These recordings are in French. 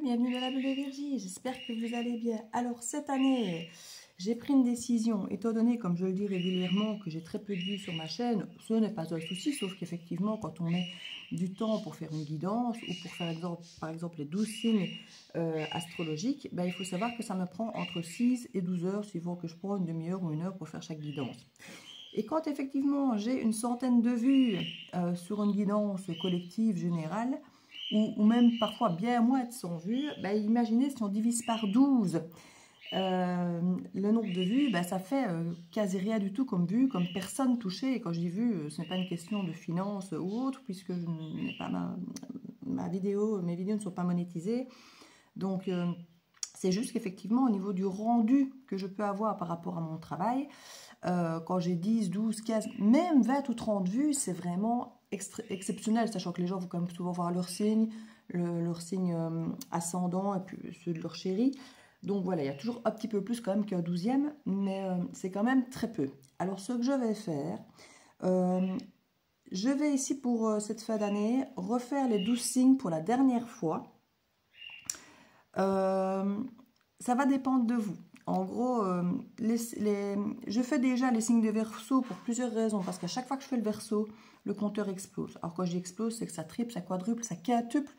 bienvenue dans la bulle de Virgie, j'espère que vous allez bien. Alors cette année, j'ai pris une décision, étant donné, comme je le dis régulièrement, que j'ai très peu de vues sur ma chaîne, ce n'est pas un souci, sauf qu'effectivement, quand on met du temps pour faire une guidance ou pour faire par exemple les 12 signes astrologiques, ben, il faut savoir que ça me prend entre 6 et 12 heures, suivant que je prends une demi-heure ou une heure pour faire chaque guidance. Et quand effectivement j'ai une centaine de vues sur une guidance collective générale, ou même parfois bien moins de 100 vues, ben imaginez si on divise par 12 le nombre de vues, ben ça fait quasi rien du tout comme vue, comme personne touchée. Et quand je dis vue, ce n'est pas une question de finance ou autre, puisque je n'ai pas mes vidéos ne sont pas monétisées. Donc c'est juste qu'effectivement au niveau du rendu que je peux avoir par rapport à mon travail, quand j'ai 10, 12, 15, même 20 ou 30 vues, c'est vraiment exceptionnel, sachant que les gens vont quand même souvent voir leur signe, ascendant et puis ceux de leur chéri. Donc voilà, il y a toujours un petit peu plus quand même qu'un 12e, mais c'est quand même très peu. Alors ce que je vais faire, je vais ici pour cette fin d'année refaire les 12 signes pour la dernière fois. Ça va dépendre de vous. En gros, je fais déjà les signes de Verseau pour plusieurs raisons. Parce qu'à chaque fois que je fais le Verseau, le compteur explose. Alors quand je dis explose, c'est que ça triple, ça quadruple, ça quintuple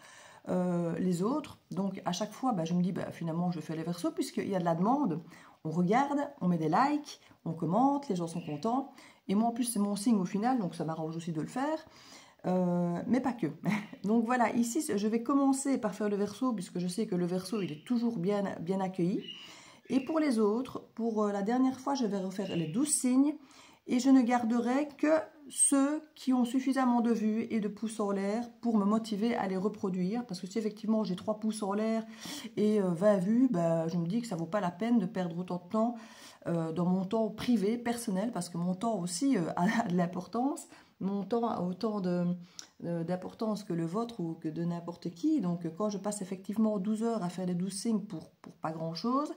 les autres. Donc à chaque fois, je me dis, finalement, je fais les Verseaux puisqu'il y a de la demande. On regarde, on met des likes, on commente, les gens sont contents. Et moi, en plus, c'est mon signe au final, donc ça m'arrange aussi de le faire. Mais pas que. Donc voilà, ici, je vais commencer par faire le Verseau, puisque je sais que le Verseau, il est toujours bien accueilli. Et pour les autres, pour la dernière fois, je vais refaire les 12 signes et je ne garderai que ceux qui ont suffisamment de vues et de pouces en l'air pour me motiver à les reproduire. Parce que si effectivement j'ai 3 pouces en l'air et 20 vues, je me dis que ça ne vaut pas la peine de perdre autant de temps dans mon temps privé, personnel, parce que mon temps aussi a de l'importance. Mon temps a autant d'importance que le vôtre ou que de n'importe qui. Donc quand je passe effectivement 12 heures à faire les 12 signes pour pas grand-chose,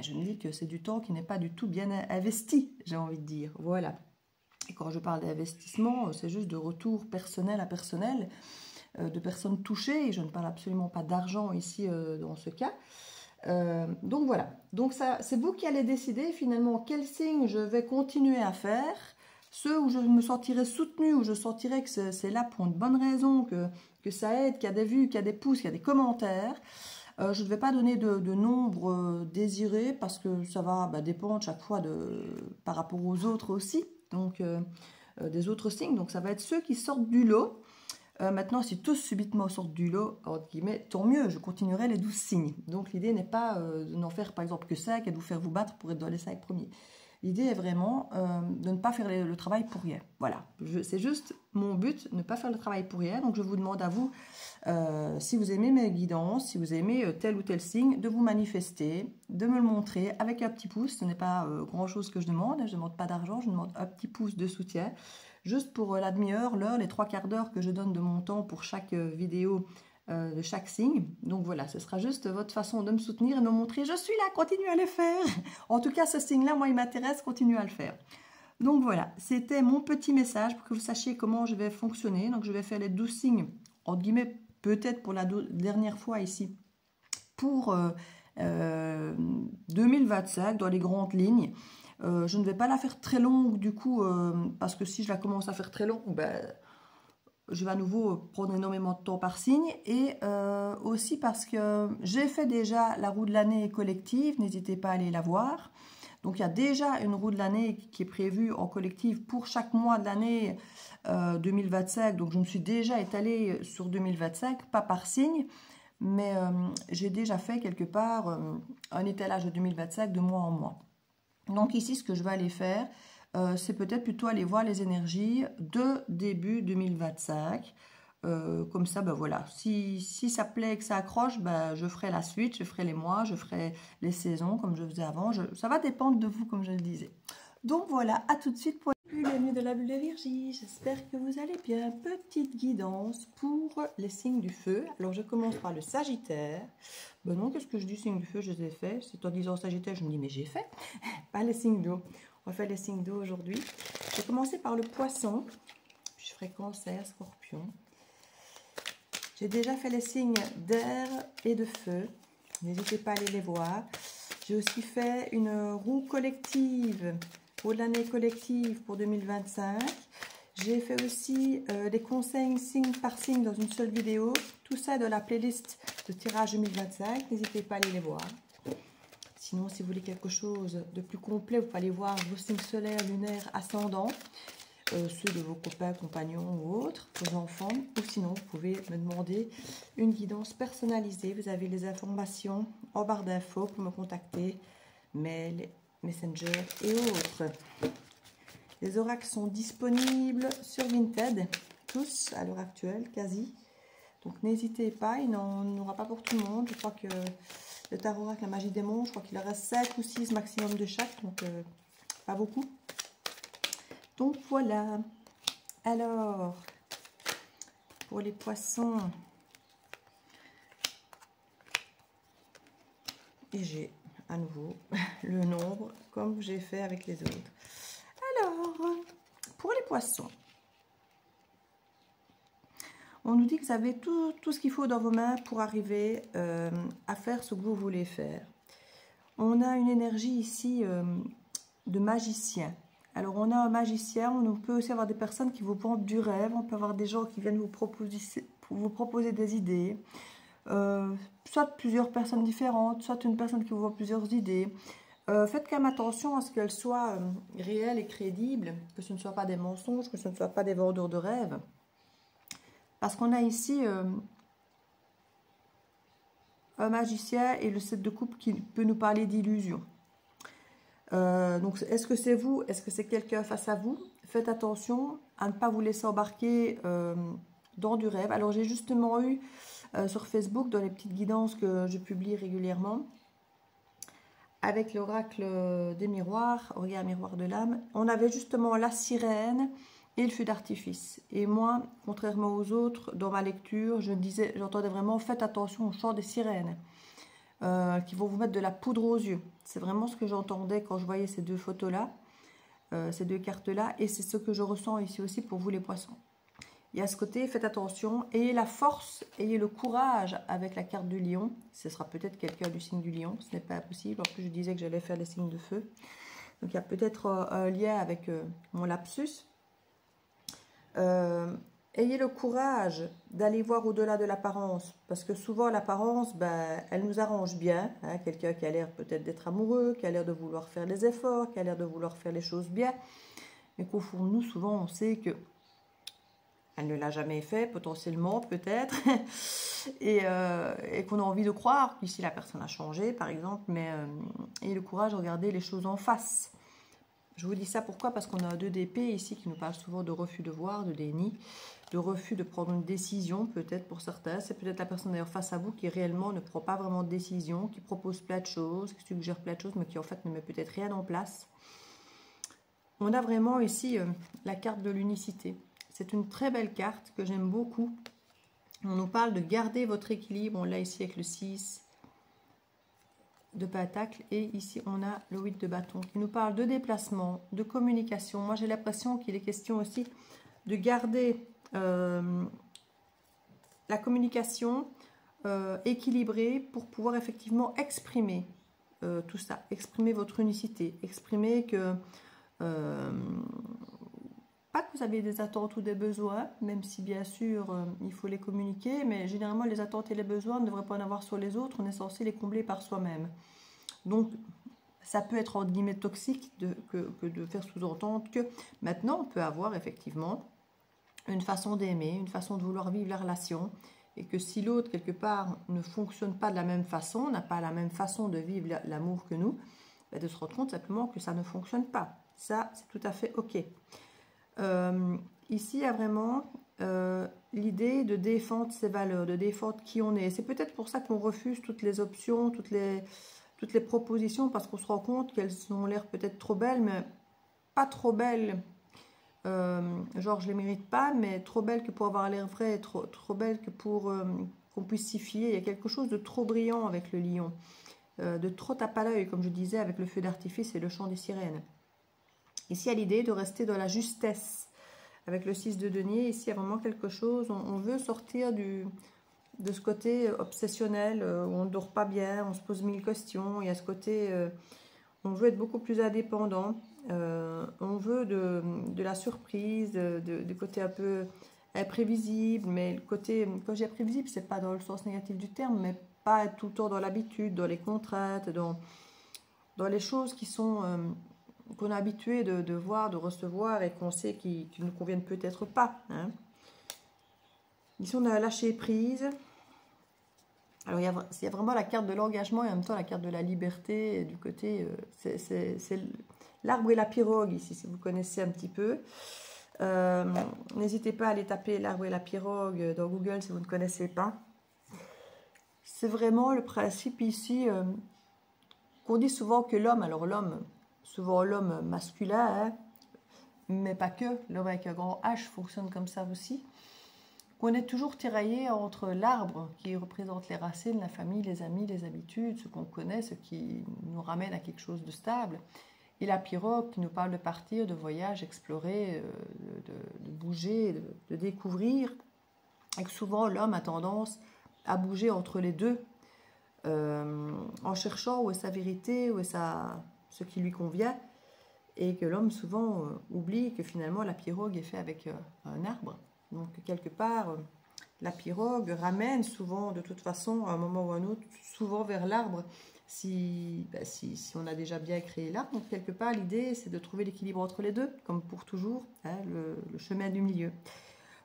je me dis que c'est du temps qui n'est pas du tout bien investi, j'ai envie de dire. Voilà. Et quand je parle d'investissement, c'est juste de retour personnel à personnel, de personnes touchées. Et je ne parle absolument pas d'argent ici dans ce cas. Donc voilà. Donc c'est vous qui allez décider finalement quel signe je vais continuer à faire. Ceux où je me sentirai soutenue, où je sentirai que c'est là pour une bonne raison, que ça aide, qu'il y a des vues, qu'il y a des pouces, qu'il y a des commentaires. Je ne vais pas donner de nombre désiré parce que ça va dépendre chaque fois par rapport aux autres aussi, donc des autres signes. Donc ça va être ceux qui sortent du lot. Maintenant, si tous subitement sortent du lot, entre guillemets, tant mieux, je continuerai les 12 signes. Donc l'idée n'est pas de n'en faire par exemple que 5 et de vous faire vous battre pour être dans les 5 premiers. L'idée est vraiment de ne pas faire le travail pour rien. Voilà, c'est juste mon but, ne pas faire le travail pour rien. Donc je vous demande à vous, si vous aimez mes guidances, si vous aimez tel ou tel signe, de vous manifester, de me le montrer avec un petit pouce. Ce n'est pas grand-chose que je demande, je ne demande pas d'argent, je demande un petit pouce de soutien. Juste pour la demi-heure, l'heure, les 3/4 d'heure que je donne de mon temps pour chaque vidéo de chaque signe. Donc voilà, ce sera juste votre façon de me soutenir et de me montrer je suis là, continue à le faire. En tout cas, ce signe-là, moi, il m'intéresse, continue à le faire. Donc voilà, c'était mon petit message pour que vous sachiez comment je vais fonctionner. Donc je vais faire les 12 signes, entre guillemets, peut-être pour la dernière fois ici, pour 2025, dans les grandes lignes. Je ne vais pas la faire très longue du coup, parce que si je la commence à faire très longue, je vais à nouveau prendre énormément de temps par signe. Et aussi parce que j'ai fait déjà la roue de l'année collective, n'hésitez pas à aller la voir. Donc il y a déjà une roue de l'année qui est prévue en collective pour chaque mois de l'année 2025. Donc je me suis déjà étalée sur 2025, pas par signe, mais j'ai déjà fait quelque part un étalage de 2025 de mois en mois. Donc ici, ce que je vais aller faire, c'est peut-être plutôt aller voir les énergies de début 2025. Comme ça, voilà, si ça plaît, que ça accroche, je ferai la suite, je ferai les mois, je ferai les saisons comme je faisais avant. Ça va dépendre de vous, comme je le disais. Donc voilà, à tout de suite pour bienvenue de la bulle de Virgie. J'espère que vous allez bien. Petite guidance pour les signes du feu. Alors je commence par le Sagittaire. Non, qu'est-ce que je dis, signe du feu, je les ai fait. C'est en disant Sagittaire, je me dis, mais j'ai fait. Pas les signes d'eau. On va faire les signes d'eau aujourd'hui. Je vais commencer par le Poisson. Puis je ferai Cancer, Scorpion. J'ai déjà fait les signes d'air et de feu. N'hésitez pas à aller les voir. J'ai aussi fait une roue collective pour l'année collective pour 2025. J'ai fait aussi des conseils signe par signe dans une seule vidéo. Tout ça dans la playlist de tirage 2025. N'hésitez pas à aller les voir. Sinon, si vous voulez quelque chose de plus complet, vous pouvez aller voir vos signes solaires, lunaires, ascendants. Ceux de vos copains, compagnons ou autres, vos enfants. Ou sinon, vous pouvez me demander une guidance personnalisée. Vous avez les informations en barre d'infos pour me contacter. Mail, Messenger et autres. Les oracles sont disponibles sur Vinted, tous à l'heure actuelle, quasi. Donc n'hésitez pas, il n'en aura pas pour tout le monde. Je crois que le tarot oracle, la magie des mondes, je crois qu'il en reste 5 ou 6 maximum de chaque, donc pas beaucoup. Donc voilà. Alors, pour les poissons, et j'ai à nouveau le nombre comme j'ai fait avec les autres. Alors, pour les poissons, on nous dit que vous avez tout ce qu'il faut dans vos mains pour arriver à faire ce que vous voulez faire. On a une énergie ici de magicien. Alors, on a un magicien, on peut aussi avoir des personnes qui vous vendent du rêve, on peut avoir des gens qui viennent vous proposer des idées, soit plusieurs personnes différentes, soit une personne qui vous vend plusieurs idées. Faites quand même attention à ce qu'elles soient réelles et crédibles, que ce ne soit pas des mensonges, que ce ne soit pas des vendeurs de rêves. Parce qu'on a ici un magicien et le 7 de coupe qui peut nous parler d'illusions. Donc, est-ce que c'est vous? Est-ce que c'est quelqu'un face à vous? Faites attention à ne pas vous laisser embarquer dans du rêve. Alors, j'ai justement eu sur Facebook, dans les petites guidances que je publie régulièrement, avec l'oracle des miroirs, regard miroir de l'âme, on avait justement la sirène et le feu d'artifice. Et moi, contrairement aux autres, dans ma lecture, j'entendais vraiment, faites attention au chant des sirènes. Qui vont vous mettre de la poudre aux yeux. C'est vraiment ce que j'entendais quand je voyais ces deux photos-là, ces deux cartes-là, et c'est ce que je ressens ici aussi pour vous les poissons. Il y a ce côté, faites attention, ayez la force, ayez le courage avec la carte du lion. Ce sera peut-être quelqu'un du signe du lion, ce n'est pas impossible. En plus, je disais que j'allais faire des signes de feu. Donc, il y a peut-être un lien avec mon lapsus. Ayez le courage d'aller voir au-delà de l'apparence, parce que souvent l'apparence, elle nous arrange bien. Hein, quelqu'un qui a l'air peut-être d'être amoureux, qui a l'air de vouloir faire les efforts, qui a l'air de vouloir faire les choses bien, mais qu'au fond de nous, souvent, on sait que elle ne l'a jamais fait, potentiellement, peut-être, et qu'on a envie de croire qu'ici la personne a changé, par exemple, mais ayez le courage de regarder les choses en face. Je vous dis ça pourquoi? Parce qu'on a un 2 d'épée ici qui nous parle souvent de refus de voir, de déni, de refus de prendre une décision, peut-être pour certains. C'est peut-être la personne d'ailleurs face à vous qui réellement ne prend pas vraiment de décision, qui propose plein de choses, qui suggère plein de choses, mais qui en fait ne met peut-être rien en place. On a vraiment ici la carte de l'unicité. C'est une très belle carte que j'aime beaucoup. On nous parle de garder votre équilibre. On l'a ici avec le 6 de pentacle, et ici on a le 8 de bâton qui nous parle de déplacement, de communication. Moi j'ai l'impression qu'il est question aussi de garder la communication équilibrée pour pouvoir effectivement exprimer tout ça, exprimer votre unicité, exprimer que pas que vous avez des attentes ou des besoins, même si bien sûr il faut les communiquer, mais généralement les attentes et les besoins ne devraient pas en avoir sur les autres, on est censé les combler par soi-même. Donc ça peut être en guillemets toxique que de faire sous-entendre que maintenant on peut avoir effectivement une façon d'aimer, une façon de vouloir vivre la relation, et que si l'autre quelque part ne fonctionne pas de la même façon, n'a pas la même façon de vivre l'amour que nous, de se rendre compte simplement que ça ne fonctionne pas. Ça c'est tout à fait ok. Ici, il y a vraiment l'idée de défendre ses valeurs, de défendre qui on est. C'est peut-être pour ça qu'on refuse toutes les options, toutes les propositions, parce qu'on se rend compte qu'elles ont l'air peut-être trop belles, mais pas trop belles. Genre, je les mérite pas, mais trop belles que pour avoir l'air vrai, trop belles que pour qu'on puisse s'y fier. Il y a quelque chose de trop brillant avec le lion, de trop tape à l'œil, comme je disais, avec le feu d'artifice et le chant des sirènes. Ici, il y a l'idée de rester dans la justesse. Avec le 6 de denier, ici, il y a vraiment quelque chose. On veut sortir de ce côté obsessionnel, où on ne dort pas bien, on se pose mille questions. Il y a ce côté, on veut être beaucoup plus indépendant, on veut de la surprise, du côté un peu imprévisible, mais le côté, quand j'ai imprévisible, c'est pas dans le sens négatif du terme, mais pas être tout le temps dans l'habitude, dans les contraintes, dans les choses qui sont qu'on est habitué de voir, de recevoir et qu'on sait qui ne nous conviennent peut-être pas. Hein. Ici, on a lâché prise. Alors, il y a vraiment la carte de l'engagement et en même temps la carte de la liberté. Et du côté, c'est l'arbre et la pirogue ici, si vous connaissez un petit peu. N'hésitez pas à aller taper l'arbre et la pirogue dans Google si vous ne connaissez pas. C'est vraiment le principe ici qu'on dit souvent que l'homme, alors l'homme, souvent l'homme masculin, hein, mais pas que, l'homme avec un grand H fonctionne comme ça aussi, qu'on est toujours tiraillé entre l'arbre qui représente les racines, la famille, les amis, les habitudes, ce qu'on connaît, ce qui nous ramène à quelque chose de stable, et la pirogue qui nous parle de partir, de voyage, explorer, de bouger, de découvrir, et que souvent l'homme a tendance à bouger entre les deux, en cherchant où est sa vérité, où est ce qui lui convient, et que l'homme souvent oublie que finalement la pirogue est faite avec un arbre. Donc quelque part, la pirogue ramène souvent de toute façon, à un moment ou à un autre, souvent vers l'arbre, si on a déjà bien créé l'arbre. Donc quelque part, l'idée c'est de trouver l'équilibre entre les deux, comme pour toujours, hein, le chemin du milieu.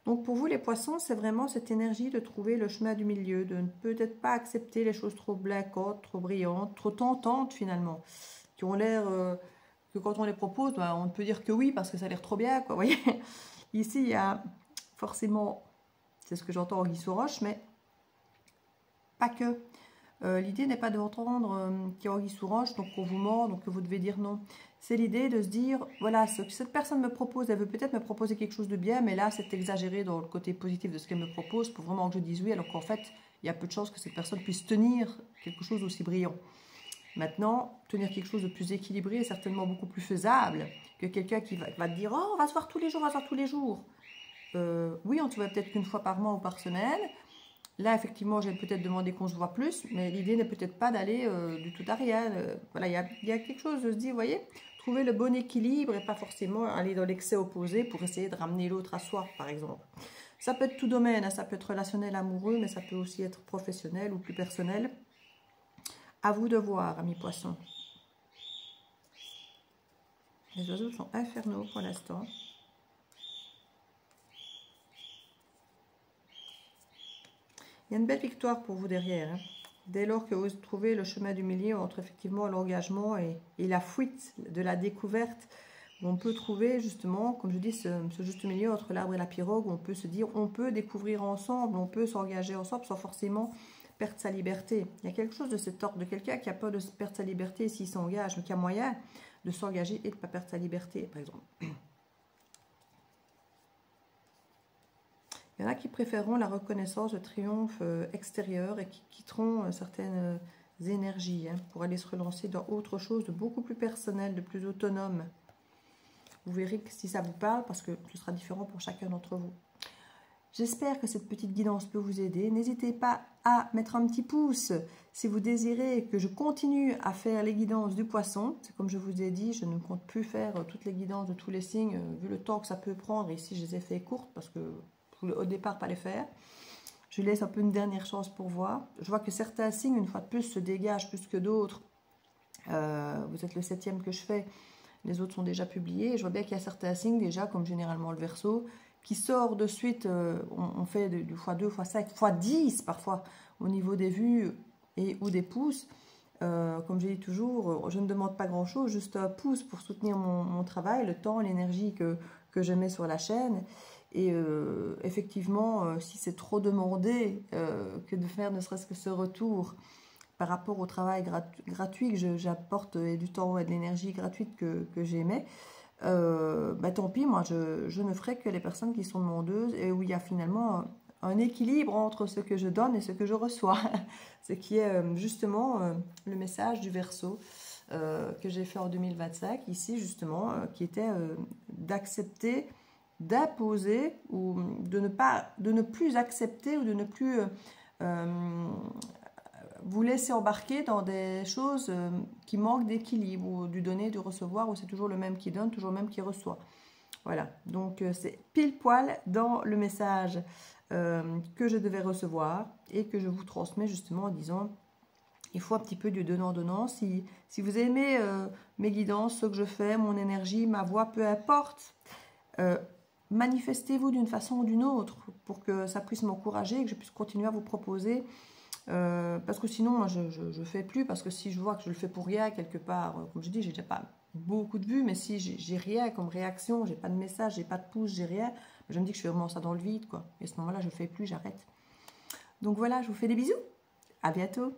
Donc pour vous les poissons, c'est vraiment cette énergie de trouver le chemin du milieu, de ne peut-être pas accepter les choses trop blancantes, trop brillantes, trop tentantes finalement, qui ont l'air que quand on les propose, ben, on ne peut dire que oui parce que ça a l'air trop bien, quoi, voyez. Ici, il y a forcément, c'est ce que j'entends en Guy Soroche, mais pas que. L'idée n'est pas d'entendre qu'il y a Anguille sous roche, donc qu'on vous ment, donc que vous devez dire non. C'est l'idée de se dire, voilà, ce que cette personne me propose, elle veut peut-être me proposer quelque chose de bien, mais là, c'est exagéré dans le côté positif de ce qu'elle me propose pour vraiment que je dise oui, alors qu'en fait, il y a peu de chances que cette personne puisse tenir quelque chose d'aussi brillant. Maintenant, tenir quelque chose de plus équilibré est certainement beaucoup plus faisable que quelqu'un qui va te dire, oh, on va se voir tous les jours, on va se voir tous les jours. Oui, on se voit peut-être qu'une fois par mois ou par semaine. Là, effectivement, j'ai peut-être demandé qu'on se voit plus, mais l'idée n'est peut-être pas d'aller du tout à rien. Voilà, il y a quelque chose de se dire, vous voyez, trouver le bon équilibre et pas forcément aller dans l'excès opposé pour essayer de ramener l'autre à soi, par exemple. Ça peut être tout domaine, hein, ça peut être relationnel, amoureux, mais ça peut aussi être professionnel ou plus personnel. À vous de voir, amis poissons. Les oiseaux sont infernaux pour l'instant. Il y a une belle victoire pour vous derrière. Hein. Dès lors que vous trouvez le chemin du milieu entre effectivement l'engagement et la fuite de la découverte, on peut trouver justement, comme je dis, ce juste milieu entre l'arbre et la pirogue, où on peut se dire, on peut découvrir ensemble, on peut s'engager ensemble sans forcément perdre sa liberté. Il y a quelque chose de cet ordre, de quelqu'un qui a peur de perdre sa liberté s'il s'engage, mais qui a moyen de s'engager et de ne pas perdre sa liberté, par exemple. Il y en a qui préféreront la reconnaissance, le triomphe extérieur et qui quitteront certaines énergies hein, pour aller se relancer dans autre chose de beaucoup plus personnel, de plus autonome. Vous verrez que si ça vous parle, parce que ce sera différent pour chacun d'entre vous. J'espère que cette petite guidance peut vous aider. N'hésitez pas à mettre un petit pouce si vous désirez que je continue à faire les guidances du poisson. Comme je vous ai dit, je ne compte plus faire toutes les guidances de tous les signes, vu le temps que ça peut prendre. Ici, je les ai fait courtes parce que au départ pas les faire. Je laisse un peu une dernière chance pour voir. Je vois que certains signes, une fois de plus, se dégagent plus que d'autres. Vous êtes le 7e que je fais. Les autres sont déjà publiés. Je vois bien qu'il y a certains signes déjà, comme généralement le Verseau, qui sort de suite. On fait du x2, x5, x10 parfois au niveau des vues et ou des pouces. Comme je dis toujours, je ne demande pas grand-chose, juste un pouce pour soutenir mon travail, le temps, l'énergie que je mets sur la chaîne. Et effectivement, si c'est trop demandé que de faire ne serait-ce que ce retour par rapport au travail gratuit que j'apporte et du temps et de l'énergie gratuite que j'émets, bah, tant pis, moi je ne ferai que les personnes qui sont demandeuses et où il y a finalement un équilibre entre ce que je donne et ce que je reçois. Ce qui est justement le message du Verseau que j'ai fait en 2025, ici justement, qui était d'accepter, d'imposer ou de ne plus accepter ou de ne plus vous laissez embarquer dans des choses qui manquent d'équilibre, ou du donner, du recevoir, où c'est toujours le même qui donne, toujours le même qui reçoit. Voilà, donc c'est pile poil dans le message que je devais recevoir et que je vous transmets justement en disant, il faut un petit peu du donnant-donnant. Si vous aimez mes guidances, ce que je fais, mon énergie, ma voix, peu importe, manifestez-vous d'une façon ou d'une autre pour que ça puisse m'encourager et que je puisse continuer à vous proposer. Parce que sinon, moi, je ne fais plus, parce que si je vois que je le fais pour rien, quelque part, comme je dis, j'ai déjà pas beaucoup de vues, mais si j'ai rien comme réaction, j'ai pas de message, j'ai pas de pouce, j'ai rien, je me dis que je fais vraiment ça dans le vide, quoi. Et à ce moment-là, je fais plus, j'arrête. Donc voilà, je vous fais des bisous. À bientôt.